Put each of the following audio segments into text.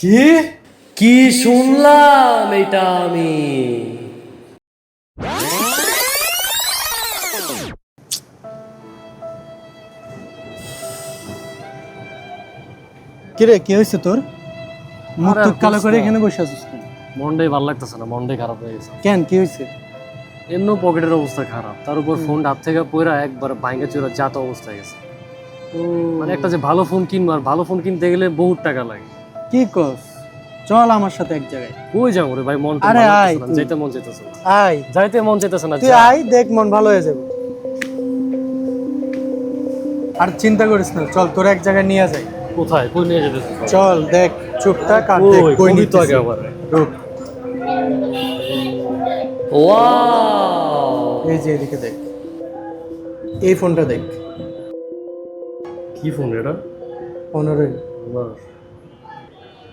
কি কি শুনলাম এটা আমি? কিরে কি হয়েছে তোর? মুখ আরে টুক কালো করে বুঝতে- এখানে বসে আছিস কেন? মনটাই ভালো লাগতেছে না, মনটাই খারাপ হয়ে গেছে। কেন কি হয়েছে? এমনি পকেটের অবস্থা খারাপ, তার উপর ফোন হাত থেকে পড়া একবার ভাঙা চুরা জাত অবস্থা হয়ে গেছে। মানে একটা যে ভালো ফোন কিনবো, আর ভালো ফোন কিনতে গেলে বহুত টাকা লাগে। কি কস? চল আমার সাথে এক জায়গায়। কই যাবো রে ভাই, মন তো আরে ভালো আয় লাগতেছে না, তুই। যাইতে মন চাইতেছে না, আয় যাইতে মন চাইতেছে না। তুই আয়, দেখ মন ভালো হয়ে যাবে। আর চিন্তা করিস না, চল তোর এক জায়গায় নিয়ে যাই। কোথায়, কই নিয়ে যেতেছে? চল দেখ, চুপটা কাট, দেখ ওই কই কবি তো নিতেছি। আগে আবার। রুক, ওয়াও, এই যে এদিকে দেখ, এই ফোনটা দেখ। কি ফোন এটা? 15 বাহ,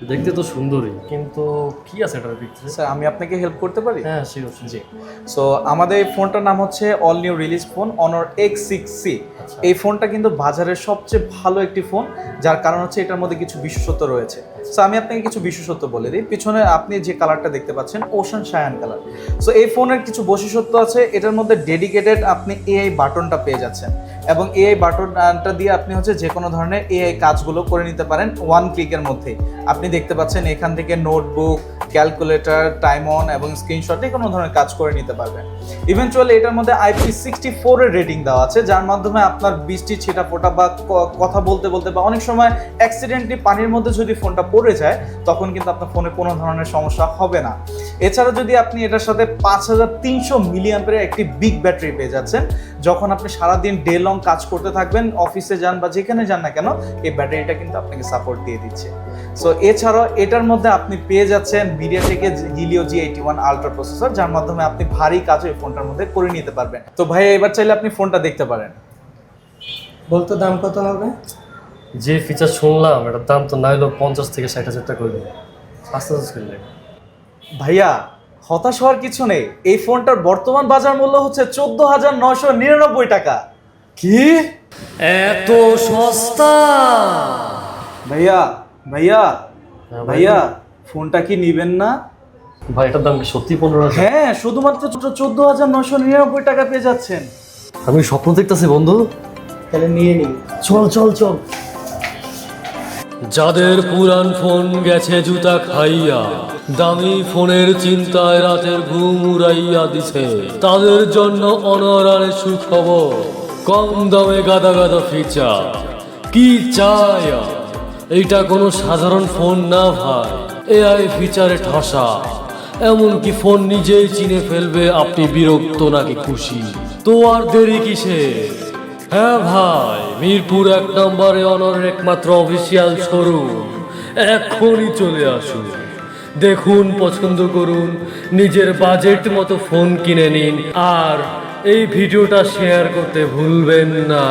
দেখতে তো সুন্দরই, কিন্তু কি আছে এটার ভিতরে? স্যার আমি আপনাকে হেল্প করতে পারি? হ্যাঁ শিওর। জি। সো আমাদের এই ফোনটার নাম হচ্ছে অল নিউ রিলিজ ফোন অনর X6C। আচ্ছা। এই ফোনটা কিন্তু বাজারের সবচেয়ে ভালো একটি ফোন, যার কারণ হচ্ছে এটার মধ্যে কিছু বিশেষত্ব রয়েছে। সো আমি আপনাকে কিছু বিশেষত্ব বলে দিই। পিছনে আপনি যে কালারটা দেখতে পাচ্ছেন ওশান শায়ান কালার। সো এই ফোনের কিছু বৈশিষ্ট্য আছে। এটার মধ্যে ডেডিকেটেড আপনি এআই বাটনটা পেয়ে যাচ্ছেন, এবং এআই বাটনটা দিয়ে আপনি হচ্ছে যে কোনো ধরনের এআই কাজগুলো করে নিতে পারেন ওয়ান ক্লিকের মধ্যেই। আপনি দেখতে পাচ্ছেন এখান থেকে নোটবুক, ক্যালকুলেটর, টাইম অন এবং স্ক্রিনশটে কোনো ধরনের কাজ করে নিতে পারবেন। ইভেনচুয়ালি এটার মধ্যে IP64 এর রেটিং দেওয়া আছে, যার মাধ্যমে আপনার বৃষ্টি ছিটা ফোটা বা কথা বলতে বলতে বা অনেক সময় অ্যাক্সিডেন্টলি পানির মধ্যে যদি ফোনটা পড়ে যায়, তখন কিন্তু আপনার ফোনে কোনো ধরনের সমস্যা হবে না। এছাড়া যদি আপনি এটার সাথে 5300 মিলিঅ্যাম্পিয়ারের একটি বিগ ব্যাটারি পেয়ে যাচ্ছেন, যখন আপনি সারাদিন ডে লং কাজ করতে থাকবেন, অফিসে যান বা যেখানে যান না কেন, এই ব্যাটারিটা কিন্তু আপনাকে সাপোর্ট দিয়ে দিচ্ছে। সো এছাড়াও এটার মধ্যে আপনি পেয়ে যাচ্ছেন মিডিয়াটেকের হিলিও G81 আলট্রা প্রসেসর, যার মাধ্যমে আপনি ভারী কাজ এই ফোনটার মধ্যে করে নিতে পারবেন। তো ভাই এবার চাইলে আপনি ফোনটা দেখতে পারেন। বলতো দাম কত হবে? যে ফিচার শুনলাম এটার দাম তো না হলেও 50 থেকে 60 হাজার টাকা করবে। আস্তে আস্তে করলে ভাইয়া হতাশ হওয়ার কিছু নেই, এই ফোনটার বর্তমান বাজার মূল্য হচ্ছে 14,999 টাকা। কি? এত সস্তা? ভাইয়া ভাইয়া হ্যাঁ ভাই। ভাইয়া ফোনটা কি নিবেন না? ভাই এটার দাম কি সত্যি 15,000? হ্যাঁ, শুধুমাত্র 14,999 টাকা পেয়ে যাচ্ছেন। আমি স্বপ্ন দেখতেছি বন্ধু। তাহলে নিয়ে নি। চল চল চল। যাদের পুরান ফোন গেছে জুতা খাইয়া, দামি ফোনের চিন্তায় রাতের ঘুম উড়াইয়া দিছে, তাদের জন্য অনরারে সুখবর। কম দামে গাদা গাদা ফিচার, কি চাই আর? এইটা কোনো সাধারণ ফোন না ভাই, এআই ফিচারে ঠসা। এমনকি ফোন নিজেই চিনে ফেলবে আপনি বিরক্ত নাকি খুশি। তো আর দেরি কিসে? হ্যাঁ ভাই, মিরপুর 1 নম্বরে অনরের একমাত্র অফিসিয়াল শোরুম। এখনই চলে আসুন, দেখুন, পছন্দ করুন, নিজের বাজেট মতো ফোন কিনে নিন, আর এই ভিডিওটা শেয়ার করতে ভুলবেন না।